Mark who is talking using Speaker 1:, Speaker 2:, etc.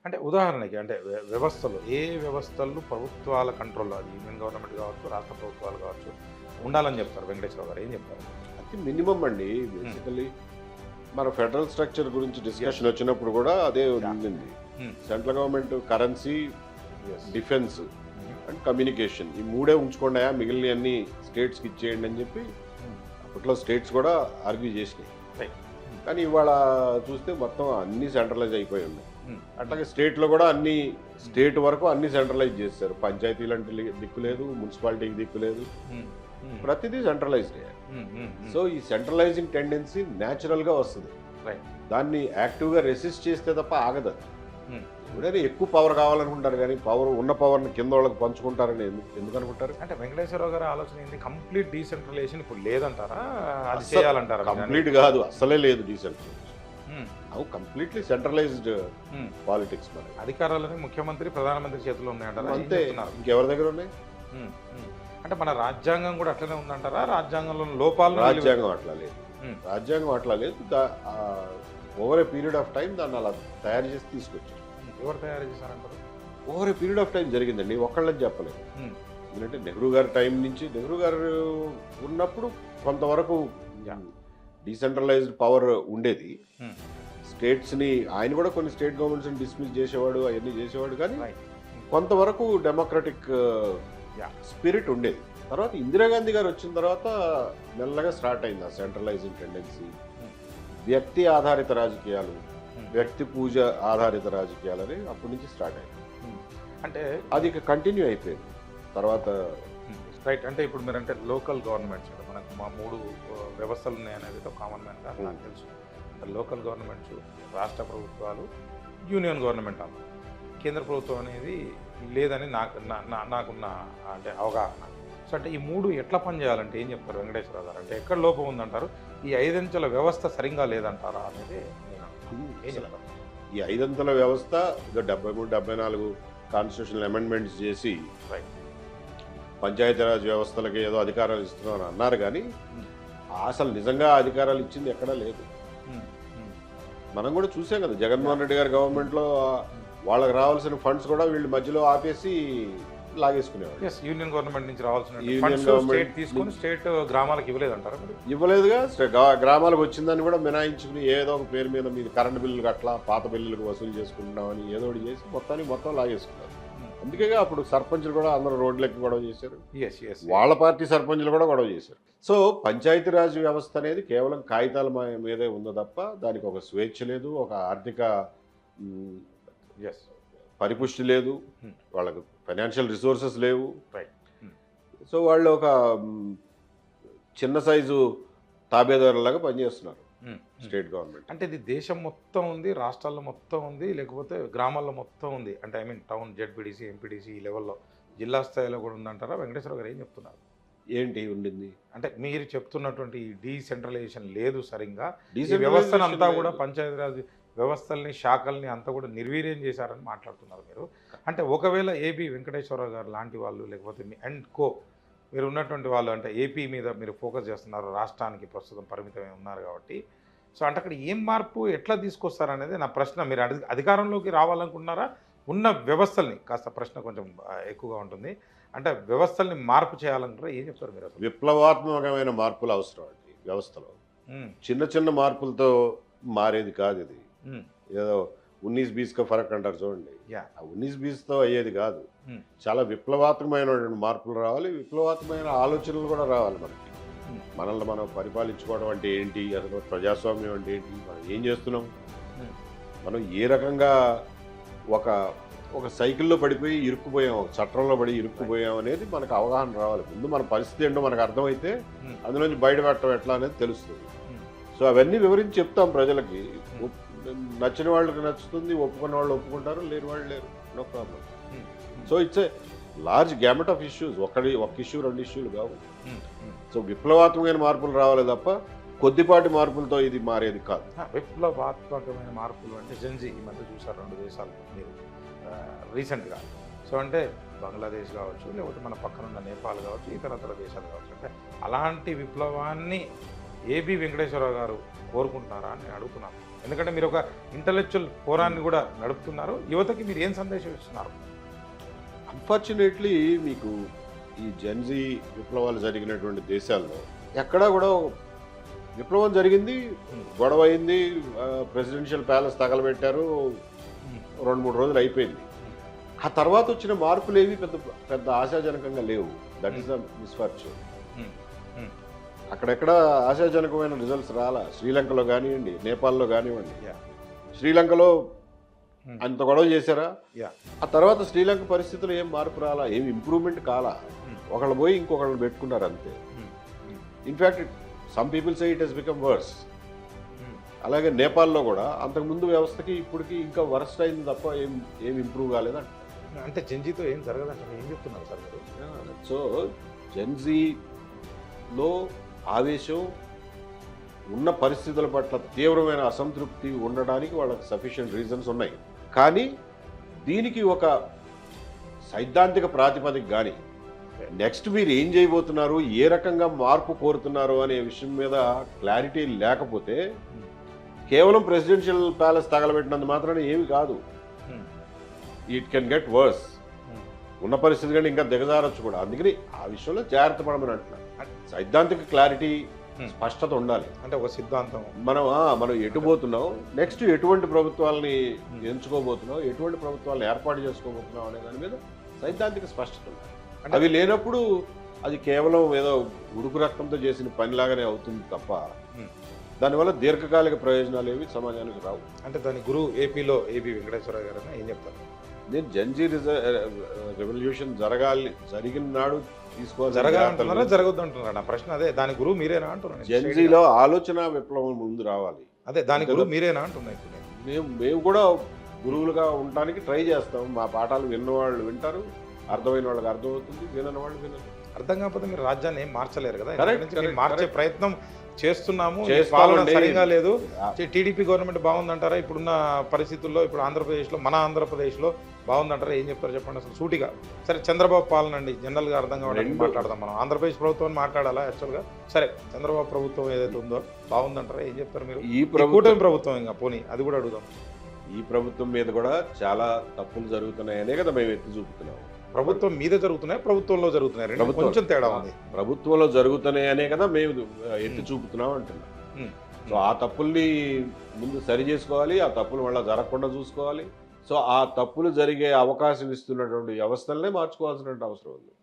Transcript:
Speaker 1: అంటే ఉదాహరణకి అంటే వ్యవస్థలు ఏ వ్యవస్థలు ప్రభుత్వాల కంట్రోల్‌లో అది యూనియన్ గవర్నమెంట్ కావచ్చు, రాష్ట్ర ప్రభుత్వాలు కావచ్చు ఉండాలని చెప్తారు వెంకటేశ్వరరావు గారు ఏం చెప్తారు?
Speaker 2: అది మినిమమ్ అండి.
Speaker 1: హ్మ్.
Speaker 2: బేసికల్లీ మన ఫెడరల్ స్ట్రక్చర్ గురించి డిస్కషన్ వచ్చినప్పుడు కూడా అదే ఉండింది.
Speaker 1: హ్మ్.
Speaker 2: Central government currency,
Speaker 1: yes.
Speaker 2: Defence
Speaker 1: హ్మ్.
Speaker 2: అండ్ కమ్యూనికేషన్ ఈ మూడే ఉంచుకోండియా, మిగిలినవన్నీ స్టేట్స్కి ఇచ్చేయండి అని చెప్పి
Speaker 1: హ్మ్.
Speaker 2: అప్పట్లో స్టేట్స్ కూడా ఆర్గ్యూ చేసినాయి.
Speaker 1: రైట్.
Speaker 2: కానీ ఇవాళ చూస్తే మొత్తం అన్నీ సెంట్రలైజ్ అయిపోయి ఉన్నాయి.
Speaker 1: హ్మ్.
Speaker 2: అట్లాగే స్టేట్లో కూడా అన్ని స్టేట్ వరకు అన్ని సెంట్రలైజ్ చేశారు. పంచాయతీలు అంటే దిక్కు లేదు, మున్సిపాలిటీకి దిక్కు లేదు,
Speaker 1: హ్మ్. హ్మ్.
Speaker 2: ప్రతిదీ సెంట్రలైజ్డ్.
Speaker 1: హ్మ్. హ్మ్. హ్మ్.
Speaker 2: సో ఈ సెంట్రలైజింగ్ టెండెన్సీ న్యాచురల్గా వస్తుంది.
Speaker 1: రైట్.
Speaker 2: దాన్ని యాక్టివ్గా రెసిస్ట్ చేస్తే తప్ప ఆగదు.
Speaker 1: హ్మ్.
Speaker 2: ఎవరైనా ఎక్కువ పవర్ కావాలనుకుంటారు కానీ ఉన్న పవర్ని కింద వాళ్ళకి పంచుకుంటారని ఎందుకు అనుకుంటారు?
Speaker 1: అంటే వెంకటేశ్వరరావు గారి ఆలోచన ఏంది? కంప్లీట్ డీసెంట్రలైజేషన్ ఇప్పుడు లేదంటారా? అది
Speaker 2: అస్సలు
Speaker 1: చేయాలంటారా?
Speaker 2: కంప్లీట్ కాదు, అసలే లేదు డీసెంట్రలైజేషన్.
Speaker 1: హ్మ్.
Speaker 2: అవు కంప్లీట్లీ సెంట్రలైజ్డ్
Speaker 1: హ్మ్.
Speaker 2: పాలిటిక్స్ మనకి.
Speaker 1: అధికారాలని ముఖ్యమంత్రి, ప్రధానమంత్రి చేతిలో ఉన్నాయంటారా? ఏం
Speaker 2: అంతే,
Speaker 1: చెప్తున్నారు?
Speaker 2: ఇంకెవరి దగ్గర ఉన్నాయి?
Speaker 1: హ్మ్. హ్మ్. అంటే మన రాజ్యాంగం కూడా అట్లనే ఉందంటారా? రాజ్యాంగంలో లోపాలు
Speaker 2: రాజ్యాంగం అట్లా లేదు.
Speaker 1: హ్మ్.
Speaker 2: రాజ్యాంగం అట్లా లేదు. Over a period of time దాన్ని అలా తయారు చేసి తీసుకొచ్చారు.
Speaker 1: ఎవరు తయారు చేశారంటారు?
Speaker 2: Over a period of time జరిగిందండి, ఒక్కళ్ళని చెప్పలేదు.
Speaker 1: హ్మ్.
Speaker 2: ఎందుకంటే నెహ్రూ గారి టైం నుంచి, నెహ్రూ గారు ఉన్నప్పుడు కొంతవరకు
Speaker 1: Yeah.
Speaker 2: డీసెంట్రలైజ్డ్ పవర్ ఉండేది.
Speaker 1: హ్మ్.
Speaker 2: స్టేట్స్ని ఆయన కూడా కొన్ని స్టేట్ గవర్నమెంట్స్ని డిస్మిస్ చేసేవాడు, అవన్నీ చేసేవాడు. కానీ
Speaker 1: రైట్.
Speaker 2: కొంతవరకు డెమోక్రటిక్
Speaker 1: Yeah.
Speaker 2: స్పిరిట్ ఉండేది. తర్వాత ఇందిరాగాంధీ గారు వచ్చిన తర్వాత మెల్లగా స్టార్ట్ అయింది ఆ సెంట్రలైజింగ్ టెండెన్సీ. వ్యక్తి ఆధారిత రాజకీయాలు, వ్యక్తి పూజ ఆధారిత రాజకీయాలు అని అప్పటి నుంచి స్టార్ట్ అయింది.
Speaker 1: హ్మ్. అంటే
Speaker 2: అది ఇక కంటిన్యూ అయిపోయింది తర్వాత.
Speaker 1: రైట్. అంటే ఇప్పుడు మీరు అంటే లోకల్ గవర్నమెంట్స్ మనకు మా 3 వ్యవస్థలు ఉన్నాయనేది ఒక కామన్ మ్యాన్గా నాకు తెలుసు. లోకల్ గవర్నమెంట్స్, రాష్ట్ర ప్రభుత్వాలు, యూనియన్ గవర్నమెంట్ అన్న కేంద్ర ప్రభుత్వం అనేది లేదని నాకున్న అంటే అవగాహన. సో అంటే ఈ 3 ఎట్లా పనిచేయాలంటే ఏం చెప్తారు వెంకటేశ్వరరావు గారు? అంటే ఎక్కడ లోపం ఉందంటారు? ఈ 5 అంచెల వ్యవస్థ సరిగ్గా లేదంటారా అనేది నేను ఏం చెప్తారు?
Speaker 2: ఈ 5 అంచెల వ్యవస్థ ఇక 73, 74 కాన్స్టిట్యూషనల్ అమెండ్మెంట్స్ చేసి
Speaker 1: రైట్.
Speaker 2: పంచాయతీరాజ్ వ్యవస్థలకి ఏదో అధికారాలు ఇస్తున్నామని అన్నారు. కానీ అసలు నిజంగా అధికారాలు ఇచ్చింది ఎక్కడా లేదు. మనం కూడా చూసాం కదా, జగన్మోహన్ రెడ్డి గారి గవర్నమెంట్లో వాళ్ళకి రావాల్సిన ఫండ్స్ కూడా వీళ్ళు మధ్యలో ఆపేసి లాగేసుకునేవాళ్ళు.
Speaker 1: ఎస్, యూనియన్ గవర్నమెంట్ నుంచి రావాల్సిన
Speaker 2: యూనియన్
Speaker 1: ఫండ్స్
Speaker 2: గవర్నమెంట్
Speaker 1: స్టేట్ తీసుకొని స్టేట్ గ్రామాలకు ఇవ్వలేదంటారా మీరు?
Speaker 2: ఇవ్వలేదుగా. గ్రామాలకు వచ్చిందని కూడా మినాయించుకుని ఏదో ఒక పేరు మీద మీరు కరెంటు బిల్లులు అట్లా పాత బిల్లులకు వసూలు చేసుకుంటున్నామని ఏదో ఒకటి చేసి మొత్తం లాగేసుకున్నారు. అందుకే అప్పుడు సర్పంచులు కూడా అందరూ రోడ్లెక్కి గొడవ చేశారు.
Speaker 1: Yes yes.
Speaker 2: వాళ్ళ పార్టీ సర్పంచులు కూడా గొడవ చేశారు. సో పంచాయతీరాజ్ వ్యవస్థ అనేది కేవలం కాగితాల మీదే ఉందో తప్ప దానికి ఒక స్వేచ్ఛ లేదు, ఒక ఆర్థిక
Speaker 1: ఎస్
Speaker 2: పరిపుష్టి లేదు, వాళ్ళకు ఫైనాన్షియల్ రిసోర్సెస్ లేవు.
Speaker 1: రైట్.
Speaker 2: సో వాళ్ళు ఒక చిన్న సైజు తాబేదారులాగా పనిచేస్తున్నారు స్టేట్ గవర్నమెంట్.
Speaker 1: అంటే ఇది దేశం మొత్తం ఉంది, రాష్ట్రాల్లో మొత్తం ఉంది, లేకపోతే గ్రామాల్లో మొత్తం ఉంది? అంటే I mean town, ZPTC, MPTC ఈ లెవెల్లో, జిల్లా స్థాయిలో కూడా ఉందంటారా? వెంకటేశ్వర గారు ఏం చెప్తున్నారు?
Speaker 2: ఏంటి ఉండింది
Speaker 1: అంటే మీరు చెప్తున్నటువంటి డీసెంట్రలైజేషన్ లేదు సరిగ్గా, ఈ
Speaker 2: Decentralization
Speaker 1: వ్యవస్థను అంతా కూడా
Speaker 2: లేదు.
Speaker 1: పంచాయతీరాజ్ వ్యవస్థల్ని, శాఖల్ని అంతా కూడా నిర్వీర్యం చేశారని మాట్లాడుతున్నారు మీరు. అంటే ఒకవేళ ఏబి వెంకటేశ్వరరావు గారు లాంటి వాళ్ళు, లేకపోతే మీ అండ్ కో మీరు ఉన్నటువంటి వాళ్ళు, అంటే ఏపీ మీద మీరు ఫోకస్ చేస్తున్నారు, రాష్ట్రానికి ప్రస్తుతం పరిమితమై ఉన్నారు కాబట్టి, సో అంటే అక్కడ ఏం మార్పు ఎట్లా తీసుకొస్తారనేది నా ప్రశ్న. మీరు అధికారంలోకి రావాలనుకుంటున్నారా? ఉన్న వ్యవస్థల్ని, కాస్త ప్రశ్న కొంచెం ఎక్కువగా ఉంటుంది, అంటే వ్యవస్థల్ని మార్పు చేయాలనుకుంటారా? ఏం చెప్తారు మీరు అసలు?
Speaker 2: విప్లవాత్మకమైన మార్పులు అవసరం అండి వ్యవస్థలో. చిన్న మార్పులతో మారేది కాదు ఇది. ఏదో 19-20 కా ఫరక్ అంటారు చూడండి, ఆ 19-20తో అయ్యేది కాదు. చాలా విప్లవాత్మకమైనటువంటి మార్పులు రావాలి, విప్లవాత్మకమైన ఆలోచనలు కూడా రావాలి మనకి. మనల్ని మనం పరిపాలించుకోవడం అంటే ఏంటి, అసలు ప్రజాస్వామ్యం అంటే ఏంటి, మనం ఏం చేస్తున్నాం, మనం ఏ రకంగా ఒక సైకిల్లో పడిపోయి ఇరుక్కుపోయాం, ఒక చట్రంలో పడి ఇరుక్కుపోయాం అనేది మనకు అవగాహన రావాలి. ముందు మన పరిస్థితి ఏంటో మనకు అర్థమైతే అందులోంచి బయటపడటం ఎట్లా అనేది తెలుస్తుంది. సో అవన్నీ వివరించి చెప్తాం ప్రజలకి. నచ్చిన వాళ్ళకి నచ్చుతుంది, ఒప్పుకున్న వాళ్ళు ఒప్పుకుంటారు, లేని వాళ్ళు లేరు, no problem. So it's a large gamut of issues. ఒక ఇష్యూ 2 ఇష్యూలు కావు. సో విప్లవాత్మకమైన మార్పులు రావాలి తప్ప కొద్దిపాటి మార్పులతో ఇది మారేది కాదు.
Speaker 1: విప్లవాత్మకమైన మార్పులు అంటే జెన్జీ ఈ మధ్య చూసారు 2 దేశాలు మీరు రీసెంట్గా. సో అంటే బంగ్లాదేశ్ కావచ్చు, లేకపోతే మన పక్కనున్న నేపాల్ కావచ్చు, ఇతరతర దేశాలు కావచ్చు. అంటే అలాంటి విప్లవాన్ని ఏబి వెంకటేశ్వరరావు గారు కోరుకుంటున్నారా అని నేను అడుగుతున్నాను. ఎందుకంటే మీరు ఒక ఇంటలెక్చువల్ ఫోరాన్ని కూడా నడుపుతున్నారు. యువతకి మీరు ఏం సందేశం ఇస్తున్నారు?
Speaker 2: అన్ఫార్చునేట్లీ మీకు ఈ జెన్జీ విప్లవాలు జరిగినటువంటి దేశాల్లో ఎక్కడా కూడా విప్లవం జరిగింది, గొడవ అయింది, ప్రెసిడెన్షియల్ ప్యాలెస్ తగలబెట్టారు, 2-3 రోజులు అయిపోయింది. ఆ తర్వాత వచ్చిన మార్పులు ఏవి పెద్ద పెద్ద ఆశాజనకంగా లేవు. That is the misfortune. అక్కడెక్కడ ఆశాజనకమైన రిజల్ట్స్ రాలా. శ్రీలంకలో కానివ్వండి, నేపాల్లో కానివ్వండి. శ్రీలంకలో అంత గొడవ చేశారా? ఆ తర్వాత శ్రీలంక పరిస్థితుల్లో ఏం మార్పు రాలా, ఏం ఇంప్రూవ్మెంట్ కాలా. ఒకళ్ళు పోయి ఇంకొకళ్ళు పెట్టుకున్నారు అంతే. In fact some people say it has become worse. అలాగే నేపాల్లో కూడా అంతకుముందు వ్యవస్థకి ఇప్పటికి ఇంకా వర్స్ట్ అయింది తప్ప ఏం ఇంప్రూవ్ కాలేదంట.
Speaker 1: అంటే జెన్జీతో ఏం జరగదంటే ఏం చెప్తున్నారు సార్ మీరు?
Speaker 2: సో జెన్జీలో ఆవేశం, ఉన్న పరిస్థితుల పట్ల తీవ్రమైన అసంతృప్తి ఉండడానికి వాళ్ళకి సఫిషియెంట్ రీజన్స్ ఉన్నాయి. కానీ దీనికి ఒక సైద్ధాంతిక ప్రాతిపదిక కానీ నెక్స్ట్ మీరు ఏం చేయబోతున్నారు, ఏ రకంగా మార్పు కోరుతున్నారు అనే విషయం మీద క్లారిటీ లేకపోతే కేవలం ప్రెసిడెన్షియల్ ప్యాలెస్ తగలబెట్టినంత మాత్రాన ఏమి కాదు. It can get worse. ఉన్న పరిస్థితి కంటే ఇంకా దిగజారొచ్చు కూడా. అందుకని ఆ విషయంలో జాగ్రత్త పడమని అంటున్నాను. సైద్ధాంతిక క్లారిటీ, స్పష్టత ఉండాలి.
Speaker 1: అంటే ఒక సిద్ధాంతం
Speaker 2: మనం ఎటు పోతున్నాం, నెక్స్ట్ ఎటువంటి ప్రభుత్వాలని ఎంచుకోబోతున్నాం, ఎటువంటి ప్రభుత్వాలను ఏర్పాటు చేసుకోబోతున్నాం అనే దాని మీద సైద్ధాంతిక స్పష్టత ఉండాలి. అవి లేనప్పుడు అది కేవలం ఏదో ఉడుకు రక్తంతో చేసిన పనిలాగానే అవుతుంది తప్ప దానివల్ల దీర్ఘకాలిక ప్రయోజనాలు ఏవి సమాజానికి రావు.
Speaker 1: అంటే దాని గురువు ఏపీలో ఏబి వెంకటేశ్వరరావు గారు ఏం చెప్తారు?
Speaker 2: నేను జెన్జీ రెవల్యూషన్ జరిగిన నాడు
Speaker 1: జరగాలంటున్నారా, జరగద్దు అంటున్నారా? నా ప్రశ్న అదే. దాని గురువు మీరేనా అంటున్నాను.
Speaker 2: జెన్జీలో ఆలోచన విప్లవం ముందు రావాలి.
Speaker 1: అదే దాని గురువు మీరేనా అంటున్నా. ఇప్పుడు
Speaker 2: మేము కూడా గురువులుగా ఉండడానికి ట్రై చేస్తాం. మా పాఠాలు విన్నవాళ్ళు వింటారు, అర్థమైన వాళ్ళకి అర్థమవుతుంది, వినని వాళ్ళు వినరు.
Speaker 1: అర్థం కాకపోతే మీరు రాజ్యాన్ని ఏం మార్చలేరు కదా.
Speaker 2: Correct.
Speaker 1: మార్చే ప్రయత్నం చేస్తున్నాము. పాలన సరిగా లేదు. టీడీపీ గవర్నమెంట్ బాగుందంటారా ఇప్పుడున్న పరిస్థితుల్లో? ఇప్పుడు ఆంధ్రప్రదేశ్లో, మన ఆంధ్రప్రదేశ్లో బాగుందంటారా? ఏం చెప్తారు చెప్పండి అసలు సూటిగా. సరే, చంద్రబాబు పాలన అండి, జనరల్గా అర్థం కావడానికి మాట్లాడదాం మనం. ఆంధ్రప్రదేశ్ ప్రభుత్వాన్ని మాట్లాడాలా యాక్చువల్గా? సరే, చంద్రబాబు ప్రభుత్వం ఏదైతే ఉందో బాగుందంటారా? ఏం చెప్తారు మీరు?
Speaker 2: ఈ
Speaker 1: కూటమి ప్రభుత్వం ఇంకా పోనీ అది కూడా అడుగుదాం.
Speaker 2: ఈ ప్రభుత్వం మీద కూడా చాలా తప్పులు జరుగుతున్నాయనే కదా మేము ఎత్తి చూపుతున్నాం.
Speaker 1: ప్రభుత్వం మీద జరుగుతున్నాయి, ప్రభుత్వంలో జరుగుతున్నాయి, రెండు కొంచెం తేడా ఉంది.
Speaker 2: ప్రభుత్వంలో జరుగుతున్నాయనే కదా మేము ఎత్తి చూపుతున్నాం అంటున్నాం. సో ఆ తప్పుల్ని ముందు సరి చేసుకోవాలి, ఆ తప్పులు మళ్ళీ జరగకుండా చూసుకోవాలి. సో ఆ తప్పులు జరిగే అవకాశం ఇస్తున్నటువంటి వ్యవస్థలనే మార్చుకోవాల్సిన అవసరం ఉంది.